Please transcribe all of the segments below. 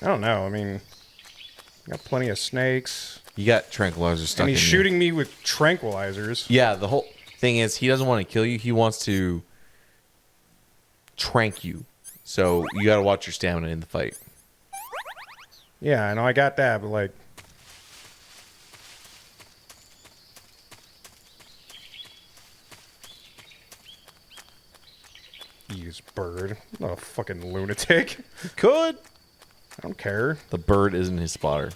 I don't know. I mean, I got plenty of snakes. You got tranquilizers stuck And in he's you. shooting me with tranquilizers. Yeah, the whole thing is he doesn't want to kill you. He wants to trank you. So you got to watch your stamina in the fight. Yeah, I know I got that, but like... Use bird. I'm not a fucking lunatic. Could. I don't care. The bird isn't his spotter.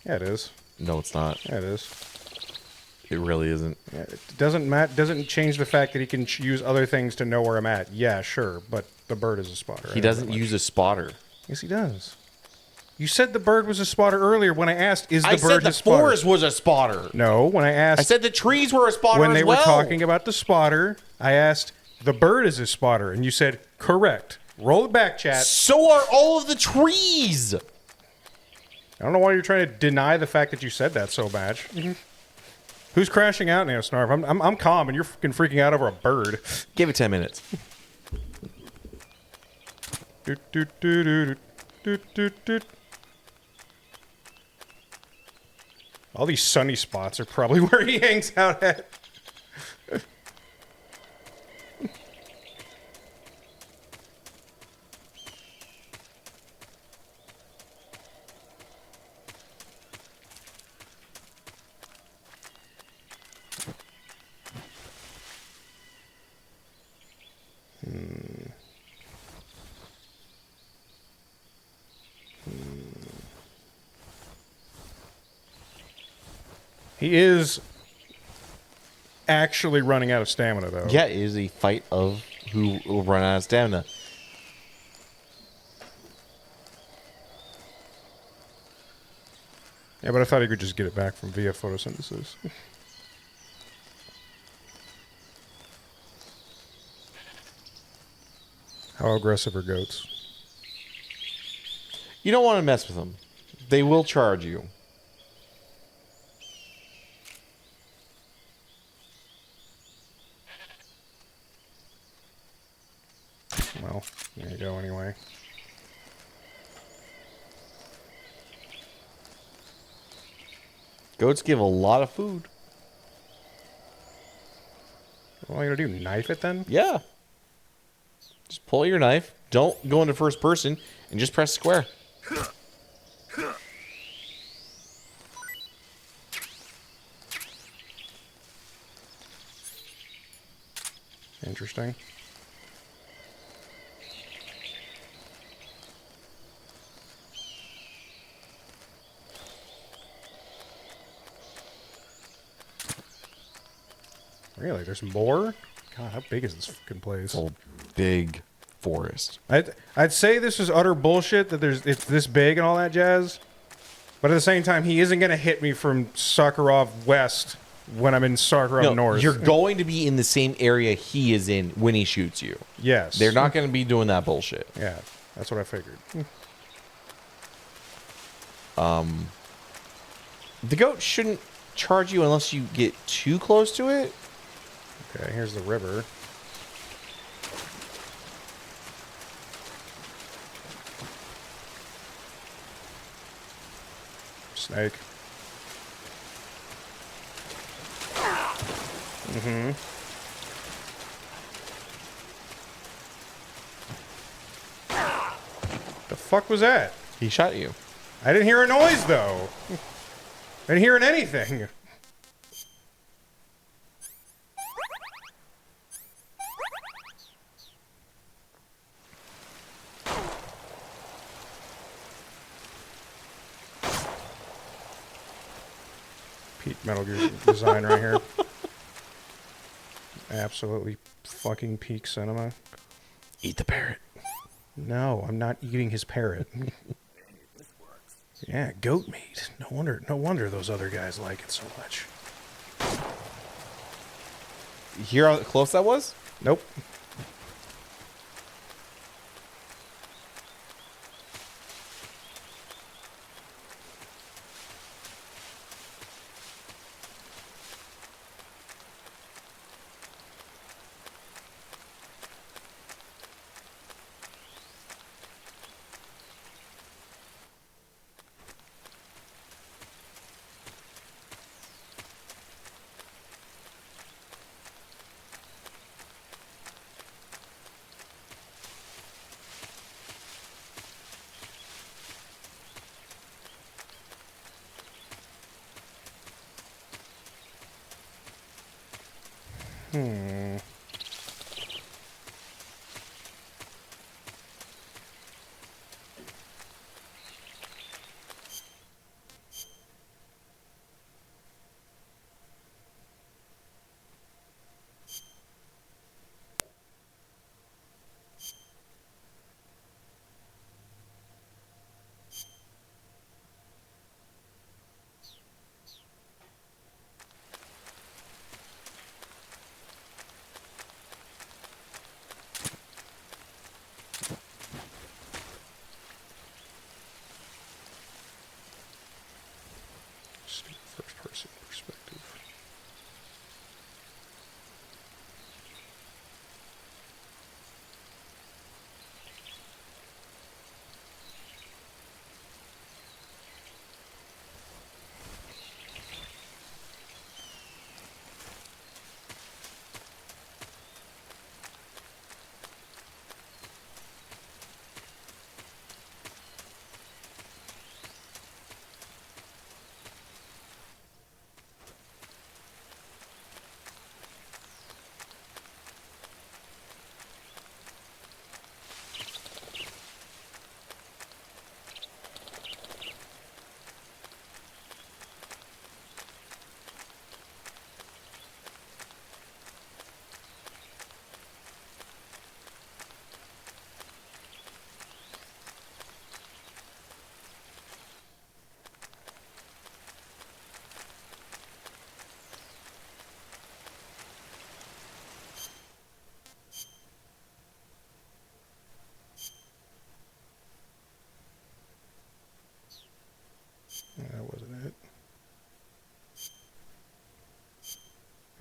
Yeah, it is. No, it's not. Yeah, it is. It really isn't. Yeah, it doesn't change the fact that he can use other things to know where I'm at. Yeah, sure, but the bird is a spotter. He doesn't use a spotter. Yes, he does. You said the bird was a spotter earlier when I asked, is the I bird said the his spotter? forest was a spotter. No, when I asked... I said the trees were a spotter when they as were well. talking about the spotter, I asked, the bird is a spotter, and you said, correct. Roll it back, chat. So are all of the trees. I don't know why you're trying to deny the fact that you said that so much. Who's crashing out now, Snarf? I'm calm, and you're fucking freaking out over a bird. Give it 10 minutes. Doot, doot, doot, doot, doot, doot, doot. All these sunny spots are probably where he hangs out at. He is actually running out of stamina, though. Yeah, it is a fight of who will run out of stamina. Yeah, but I thought he could just get it back from via photosynthesis. How aggressive are goats? You don't want to mess with them. They will charge you. Well, there you go anyway. Goats give a lot of food. What am I going to do? Knife it then? Yeah. Just pull your knife. Don't go into first person and just press square. Interesting. Really? There's more? God, how big is this fucking place? Oh, big forest. I'd say this is utter bullshit that it's this big and all that jazz. But at the same time, he isn't going to hit me from Sakharov West when I'm in Sakharov North. You're going to be in the same area he is in when he shoots you. Yes. They're not going to be doing that bullshit. Yeah, that's what I figured. The goat shouldn't charge you unless you get too close to it. Okay, here's the river. Snake. Mm-hmm. The fuck was that? He shot you. I didn't hear a noise, though. I didn't hear anything. Peak Metal Gear design right here. Absolutely fucking peak cinema. Eat the parrot. No, I'm not eating his parrot. Yeah, goat meat. No wonder those other guys like it so much. You hear how close that was? Nope. Hmm. First person perspective. That wasn't it.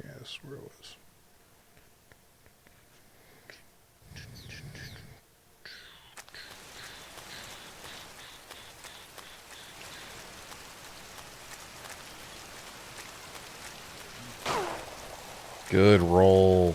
Yeah, this is where it was. Good roll.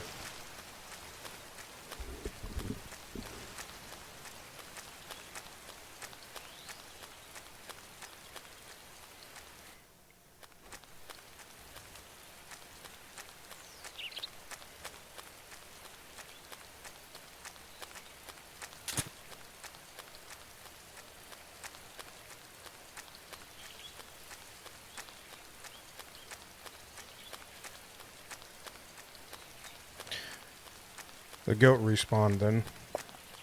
The goat respawned then.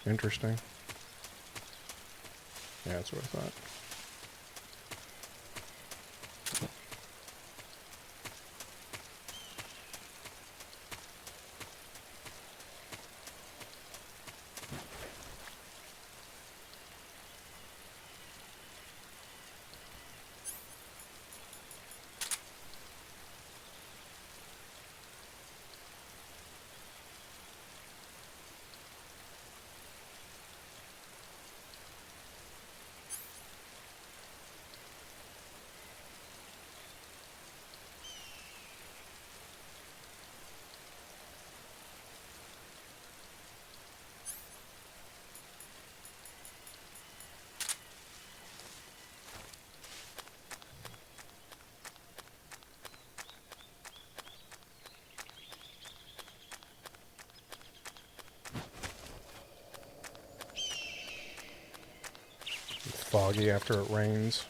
Interesting. Yeah, that's what I thought. It's foggy after it rains.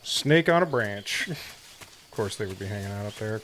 Snake on a branch. Of course they would be hanging out up there.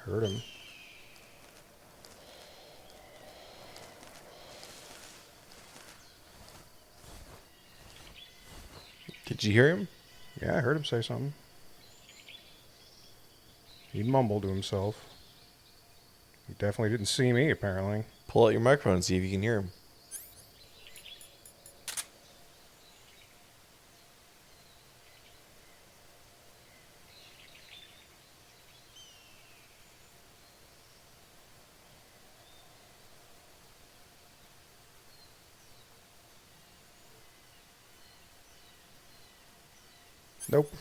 Heard him. Did you hear him? Yeah, I heard him say something. He mumbled to himself. He definitely didn't see me, apparently. Pull out your microphone and see if you can hear him. Nope.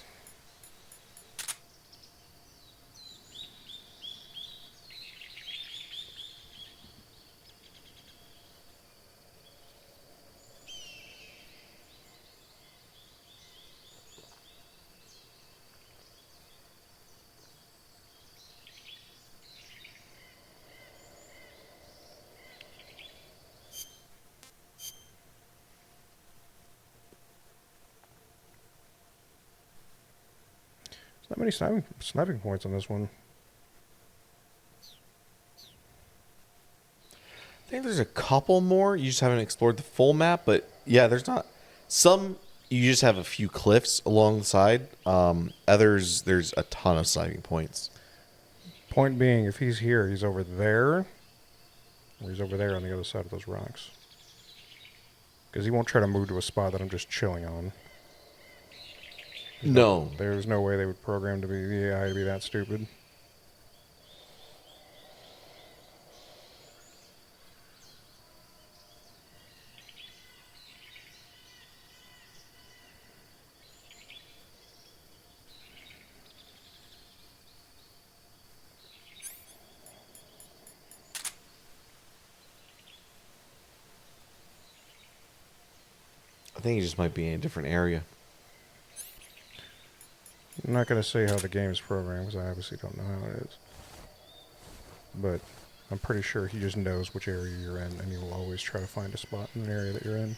There's not many sniping points on this one. I think there's a couple more. You just haven't explored the full map, but yeah, there's not some. You just have a few cliffs along the side. Others, there's a ton of sniping points. Point being, if he's here, he's over there. Or he's over there on the other side of those rocks. Because he won't try to move to a spot that I'm just chilling on. No. There's no way they would program to be the AI to be that stupid. I think he just might be in a different area. I'm not going to say how the game is programmed because I obviously don't know how it is. But I'm pretty sure he just knows which area you're in, and he will always try to find a spot in an area that you're in.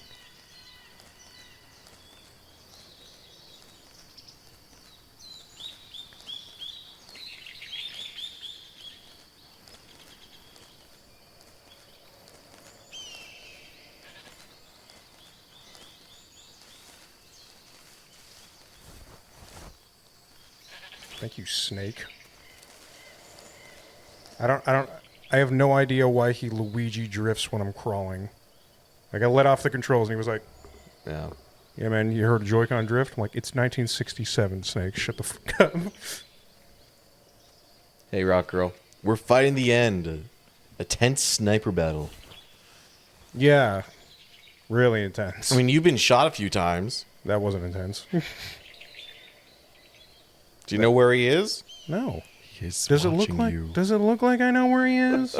Thank you, Snake. I have no idea why he Luigi drifts when I'm crawling. Like, I let off the controls and he was like, Yeah. yeah, man, you heard a Joy-Con drift? I'm like, it's 1967, Snake. Shut the fuck up. Hey, Rock Girl. We're fighting the end. A tense sniper battle. Yeah. Really intense. I mean, you've been shot a few times. That wasn't intense. Do you know where he is? No. He's Does it look like you. Does it look like I know where he is?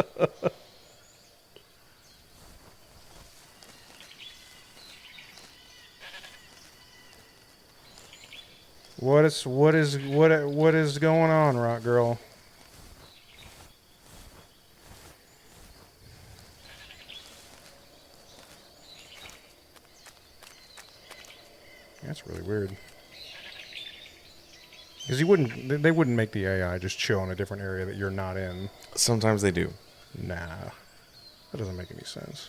What is going on, Rock Girl? That's really weird. Because they wouldn't make the AI just chill in a different area that you're not in. Sometimes they do. Nah. That doesn't make any sense.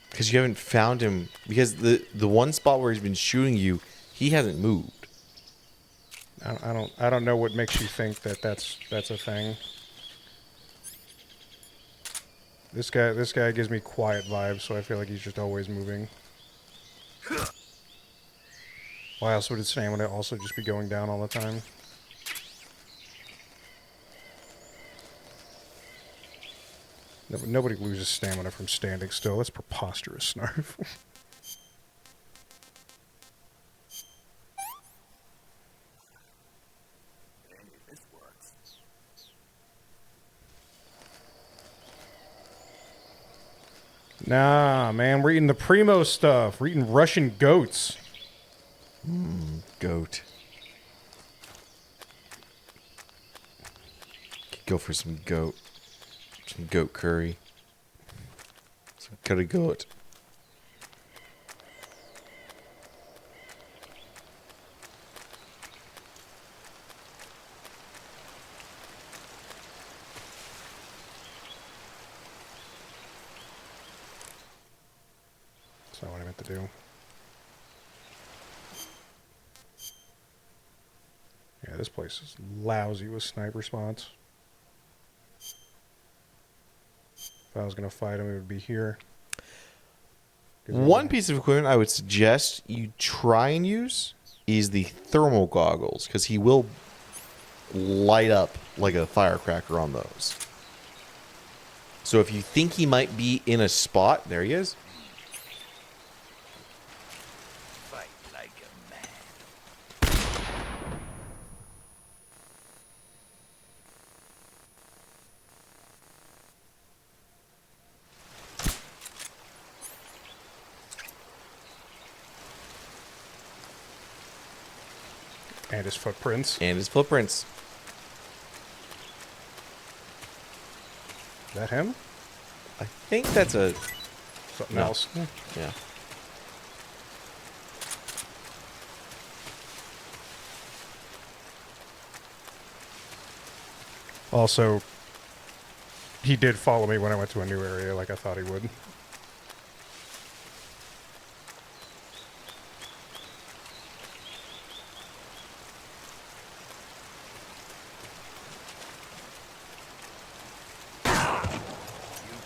Because you haven't found him. Because the one spot where he's been shooting you, he hasn't moved. I don't know what makes you think that that's a thing. This guy gives me quiet vibes, so I feel like he's just always moving. Why else would his stamina also just be going down all the time? Nobody loses stamina from standing still. That's preposterous, Snarf. Nah, man, we're eating the primo stuff. We're eating Russian goats. Goat. Could go for some goat. Some goat curry. Some curry goat. That's not what I meant to do. Yeah, this place is lousy with sniper spots. If I was going to fight him, it would be here. One piece of equipment I would suggest you try and use is the thermal goggles, because he will light up like a firecracker on those. So if you think he might be in a spot, there he is. Fight like a man. And his footprints. And his footprints. Is that him? I think that's a... Something No. else? Yeah. Also, he did follow me when I went to a new area like I thought he would. You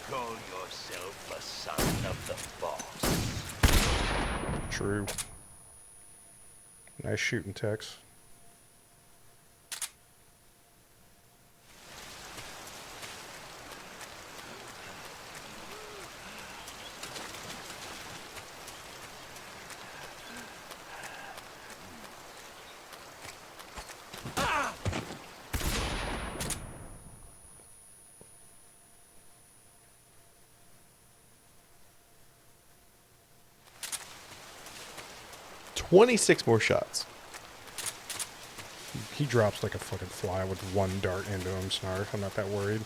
call yourself a son of the boss. True. Nice shooting, Tex. $26 more shots. He drops like a fucking fly with one dart into him, Snarf. I'm not that worried.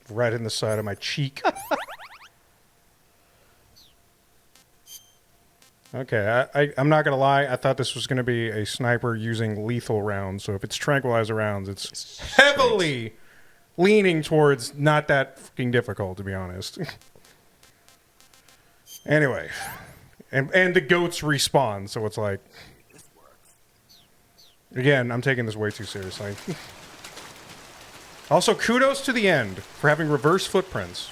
Right in the side of my cheek. Okay, I'm not going to lie. I thought this was going to be a sniper using lethal rounds. So if it's tranquilizer rounds, it's heavily leaning towards not that fucking difficult, to be honest. Anyway. And the goats respawn, so it's like... Again, I'm taking this way too seriously. Also, kudos to the end for having reverse footprints.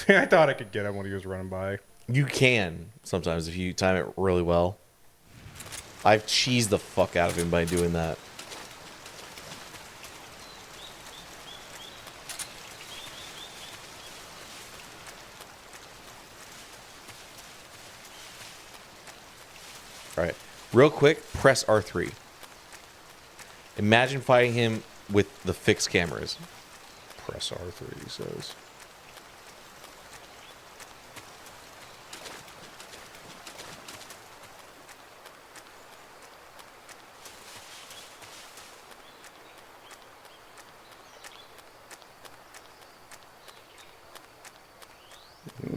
I thought I could get him when he was running by. You can sometimes if you time it really well. I've cheesed the fuck out of him by doing that. Alright. Real quick, press R3. Imagine fighting him with the fixed cameras. Press R3, he says.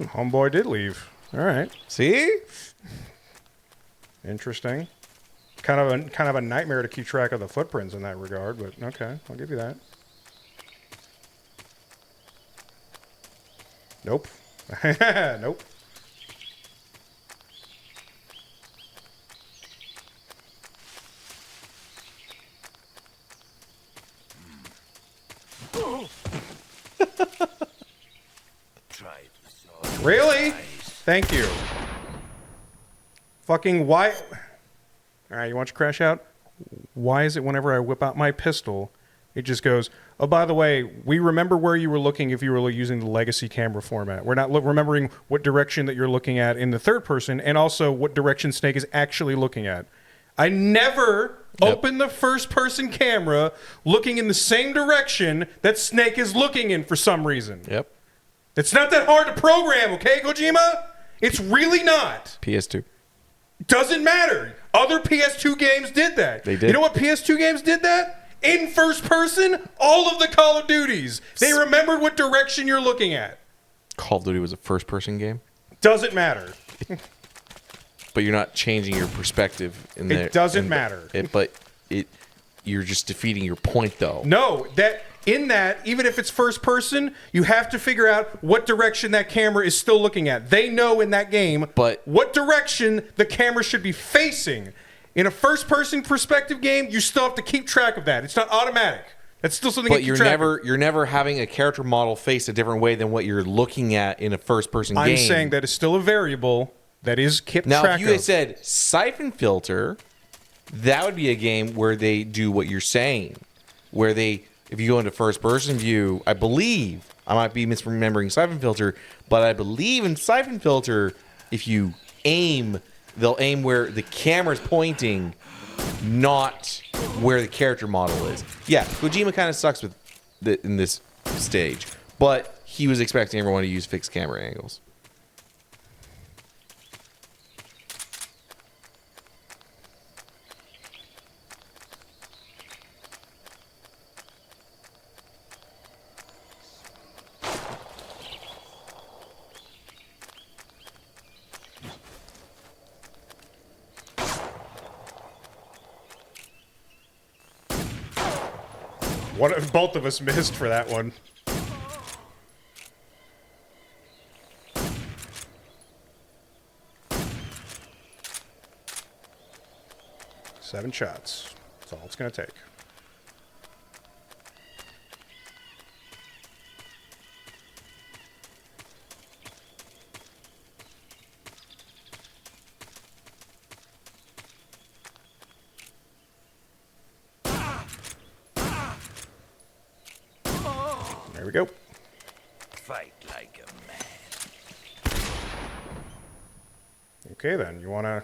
Homeboy did leave. All right. See? Interesting. Kind of a nightmare to keep track of the footprints in that regard, but okay, I'll give you that. Nope. Nope. Try the sword. Really? Thank you. Fucking why? All right, you want to crash out? Why is it whenever I whip out my pistol, it just goes, oh, by the way, we remember where you were looking if you were using the legacy camera format. We're not remembering what direction that you're looking at in the third person and also what direction Snake is actually looking at. I never open the first person camera looking in the same direction that Snake is looking in for some reason. Yep. It's not that hard to program, okay, Kojima? It's really not. PS2. Doesn't matter. Other PS2 games did that. They did. You know what PS2 games did that? In first person, all of the Call of Duties. They remembered what direction you're looking at. Call of Duty was a first-person game, Doesn't matter. but you're not changing your perspective in there. It doesn't matter. You're just defeating your point, though. No, even if it's first person, you have to figure out what direction that camera is still looking at. They know in that game what direction the camera should be facing. In a first person perspective game, you still have to keep track of that. It's not automatic. That's still something But you keep track of. you're never having a character model face a different way than what you're looking at in a first person game. I'm saying that is still a variable that is kept now, track if you of. had said Siphon Filter, that would be a game where they do what you're saying. Where if you go into first person view, I believe, I might be misremembering Siphon Filter, but I believe in Siphon Filter, if you aim, they'll aim where the camera's pointing, not where the character model is. Yeah, Kojima kind of sucks in this stage, but he was expecting everyone to use fixed camera angles. Both of us missed for that one. Seven shots. That's all it's going to take. There we go. Fight like a man. Okay, then. You want to...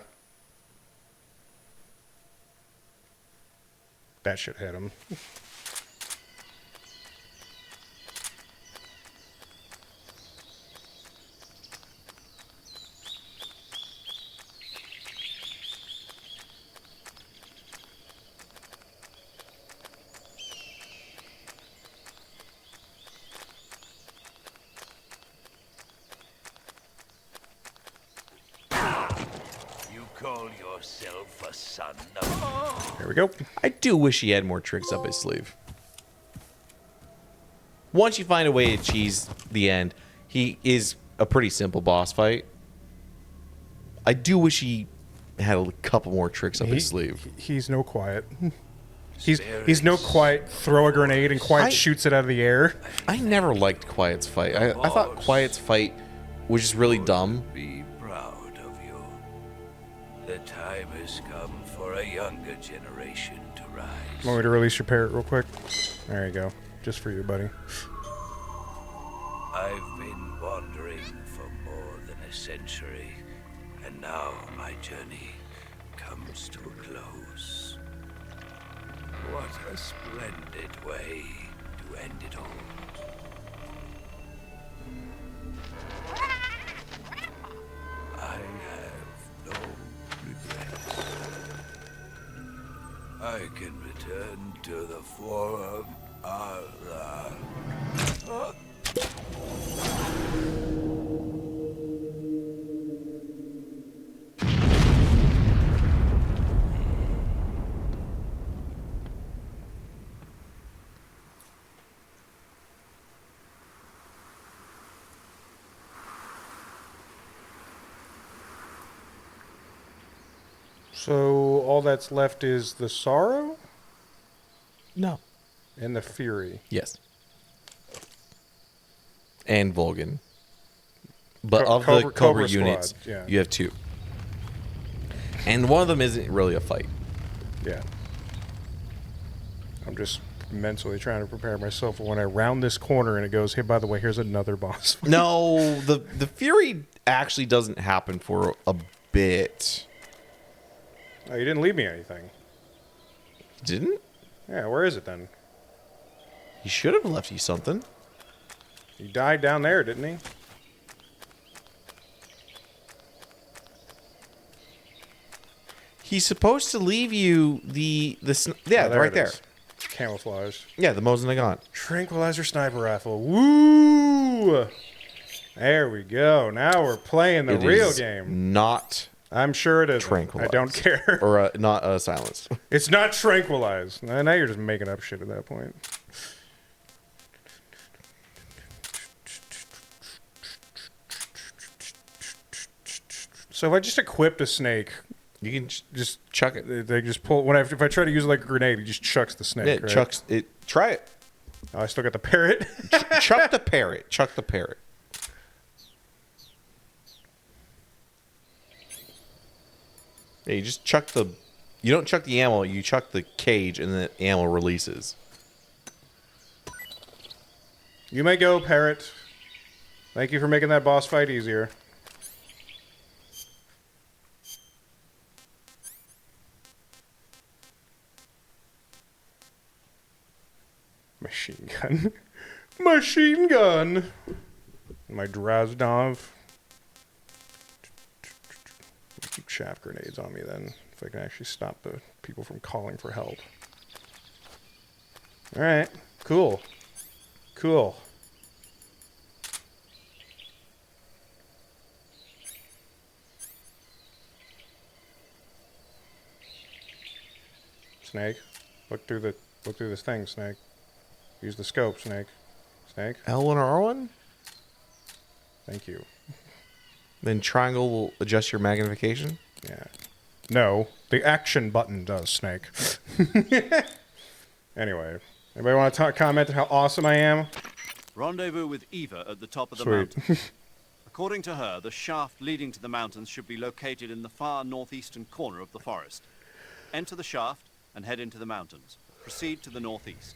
That should hit him. Call yourself a son of... There we go. I do wish he had more tricks up his sleeve. Once you find a way to cheese the end, he is a pretty simple boss fight. I do wish he had a couple more tricks up his sleeve. He's no Quiet. He's no Quiet. Throw a grenade and Quiet shoots it out of the air. I never liked Quiet's fight. I thought Quiet's fight was just really dumb. Be proud of you. The time has come for a younger generation to rise. Want me to release your parrot real quick? There you go. Just for you, buddy. I've been wandering for more than a century, and now my journey comes to a close. What a splendid way to end it all. I have no regrets. I can return to the Forum Allah. So all that's left is the sorrow No. and the fury. Yes. And Volgan. But of Cobra- the Cobra Cobra units, Squad, yeah. you have two. And one of them isn't really a fight. Yeah. I'm just mentally trying to prepare myself for when I round this corner and it goes, hey, by the way, here's another boss. No, the Fury actually doesn't happen for a bit. Oh, you didn't leave me anything. Didn't? Yeah, where is it then? He should have left you something. He died down there, didn't he? He's supposed to leave you yeah, Oh, there right it there. is. camouflaged. Yeah, the Mosin Nagant. Tranquilizer sniper rifle. Woo! There we go. Now we're playing the It real is game. not I'm sure it is. I tranquilized. don't care. Or not silenced. It's not tranquilized. Now you're just making up shit at that point. So if I just equipped a snake, You can just chuck it. they just pull. If I try to use it like a grenade, he just chucks the snake. It right? chucks it. Try it. Oh, I still got the parrot. Chuck the parrot. Chuck the parrot. Yeah, you just chuck the. You don't chuck the ammo. You chuck the cage, and the ammo releases. You may go, parrot. Thank you for making that boss fight easier. Machine gun. Machine gun! My Drazdov. Keep chaff grenades on me then, if I can actually stop the people from calling for help. Alright, cool. Cool. Snake, look through this thing, Snake. Use the scope, Snake. Snake, L1 or R1? thank you. Then triangle will adjust your magnification. Yeah. No, the action button does, Snake. Anyway, anybody want to comment on how awesome I am? Rendezvous with Eva at the top of the Sweet. mountain. According to her, the shaft leading to the mountains should be located in the far northeastern corner of the forest. Enter the shaft and head into the mountains. Proceed to the northeast.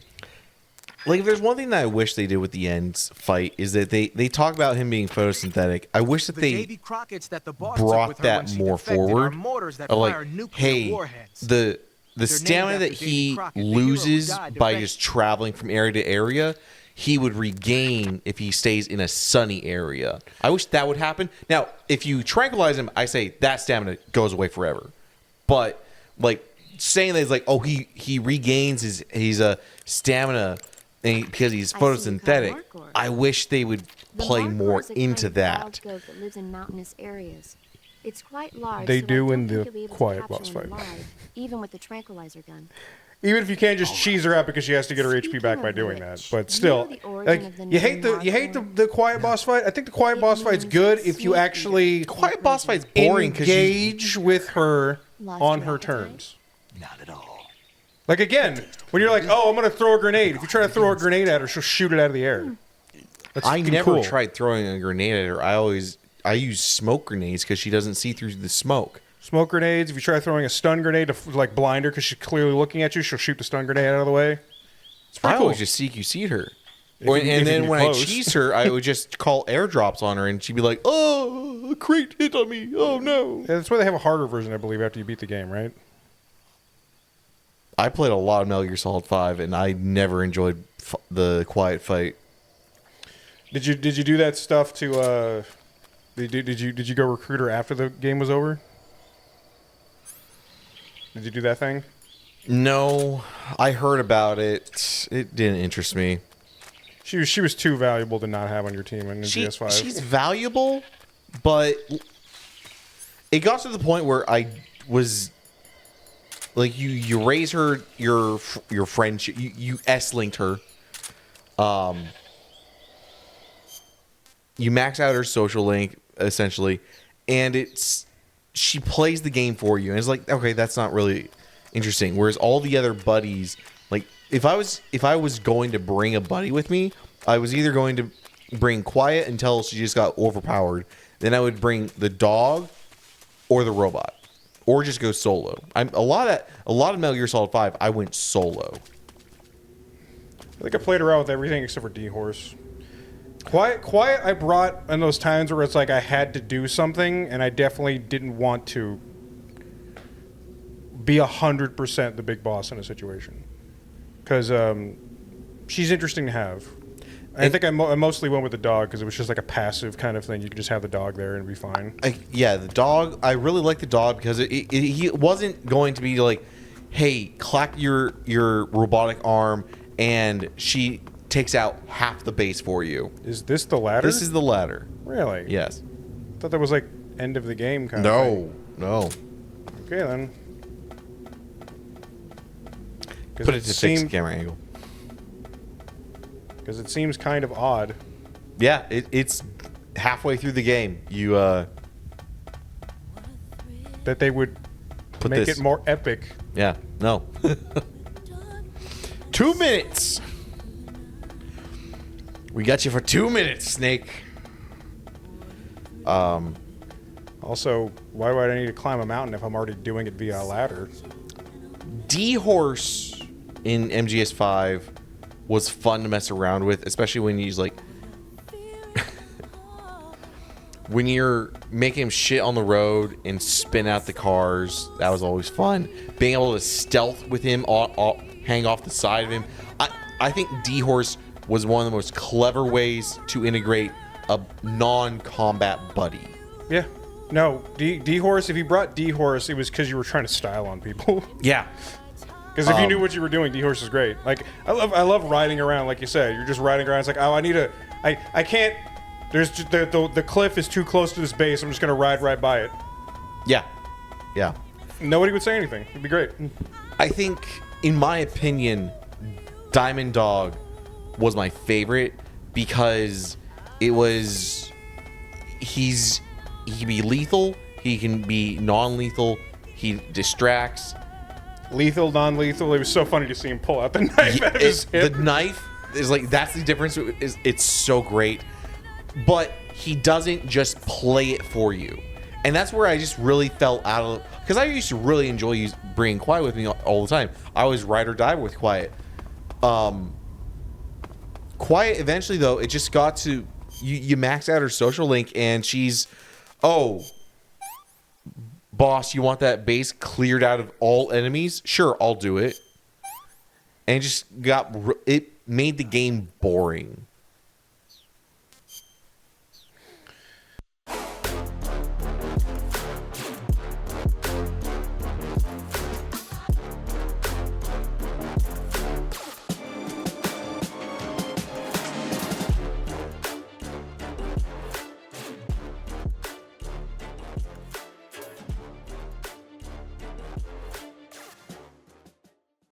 Like, if there's one thing that I wish they did with the Ends fight is that they talk about him being photosynthetic. I wish that The they Davy Crockett's that the boss took brought with her when that she more defected forward. are mortars that Of fire like, nuclear hey, warheads. the named stamina that after Davy he Crockett, the hero who loses died by defected. just traveling from area to area, he would regain if he stays in a sunny area. I wish that would happen. Now, if you tranquilize him, I say that stamina goes away forever. But like saying that he's like, oh, he regains his stamina because he's I see you caught photosynthetic. Markor. I wish they would The play Markor more is a kind into of that. wild goat that lives in mountainous areas. It's quite large. They so do I don't in think the you'll be able to quiet capture boss him fight. alive, even with the tranquilizer gun. Even if you can't just cheese her out because she has to get her HP Speaking back by of doing which, that, but do you still, know the origin like of the you hate name the Markor? the quiet boss fight. I think the quiet It boss fight's means good if you snake actually eater. Quiet boss fight's boring because engage with her Lost on your her appetite? terms. Not at all. Like again, when you're like, oh, I'm gonna throw a grenade. If you try to throw a grenade at her, she'll shoot it out of the air. That's I fucking never cool. tried throwing a grenade at her. I use smoke grenades because she doesn't see through the smoke. Smoke grenades. If you try throwing a stun grenade to like blind her because she's clearly looking at you, she'll shoot the stun grenade out of the way. It's I pretty cool. always just CQC'd her. If you- if you And can then get when close. I cheese her, I would just call airdrops on her, and she'd be like, "Oh, a crate hit on me! Oh no!" Yeah, that's why they have a harder version, I believe, after you beat the game, right? I played a lot of Metal Gear Solid 5, and I never enjoyed the quiet fight. Did you do that stuff to? Did you go recruit her after the game was over? Did you do that thing? No, I heard about it. It didn't interest me. She was too valuable to not have on your team in PS5. She's valuable, but it got to the point where I was like, you raise her your friendship, you S-linked her, you max out her social link essentially, and she plays the game for you, and it's like, okay, that's not really interesting. Whereas all the other buddies, like if I was going to bring a buddy with me, I was either going to bring Quiet until she just got overpowered, then I would bring the dog or the robot, or just go solo. A lot of Metal Gear Solid 5, I went solo. I think I played around with everything except for D-Horse. Quiet I brought in those times where it's like I had to do something, and I definitely didn't want to be 100% the big boss in a situation. Because she's interesting to have. I think I mostly went with the dog because it was just like a passive kind of thing. You could just have the dog there and be fine. Yeah, the dog. I really like the dog because he wasn't going to be like hey, clack your robotic arm, and she takes out half the base for you. Is this the ladder? This is the ladder. Really? Yes. I thought that was like end of the game kind of thing. No. Okay then. Put it to fix the camera angle. Because it seems kind of odd. Yeah, it's halfway through the game. You That they would put make this. it more epic. Yeah, no. 2 minutes. We got you for 2 minutes, Snake. Also, why would I need to climb a mountain if I'm already doing it via a ladder? D-Horse in MGS5 was fun to mess around with, especially when you use like when you're making him shit on the road and spin out the cars. That was always fun. Being able to stealth with him, hang off the side of him. I think D-Horse was one of the most clever ways to integrate a non-combat buddy. Yeah. No, D-Horse, if you brought D-Horse, it was because you were trying to style on people. Yeah. Because if you knew what you were doing, D-Horse is great. Like, I love riding around, like you said. You're just riding around. It's like, oh, I can't, there's just, the cliff is too close to this base. I'm just going to ride right by it. Yeah. Yeah. Nobody would say anything. It'd be great. I think, in my opinion, Diamond Dog was my favorite because it was, he can be lethal, he can be non-lethal, he distracts. Lethal, non-lethal. It was so funny to see him pull out the knife out of his hip. The knife is like, that's the difference. It's so great. But he doesn't just play it for you. And that's where I just really fell out of, because I used to really enjoy bringing Quiet with me all the time. I was ride or die with Quiet. Quiet eventually, though, it just got to, you max out her social link and she's, oh, boss, you want that base cleared out of all enemies? Sure, I'll do it. And it just it made the game boring.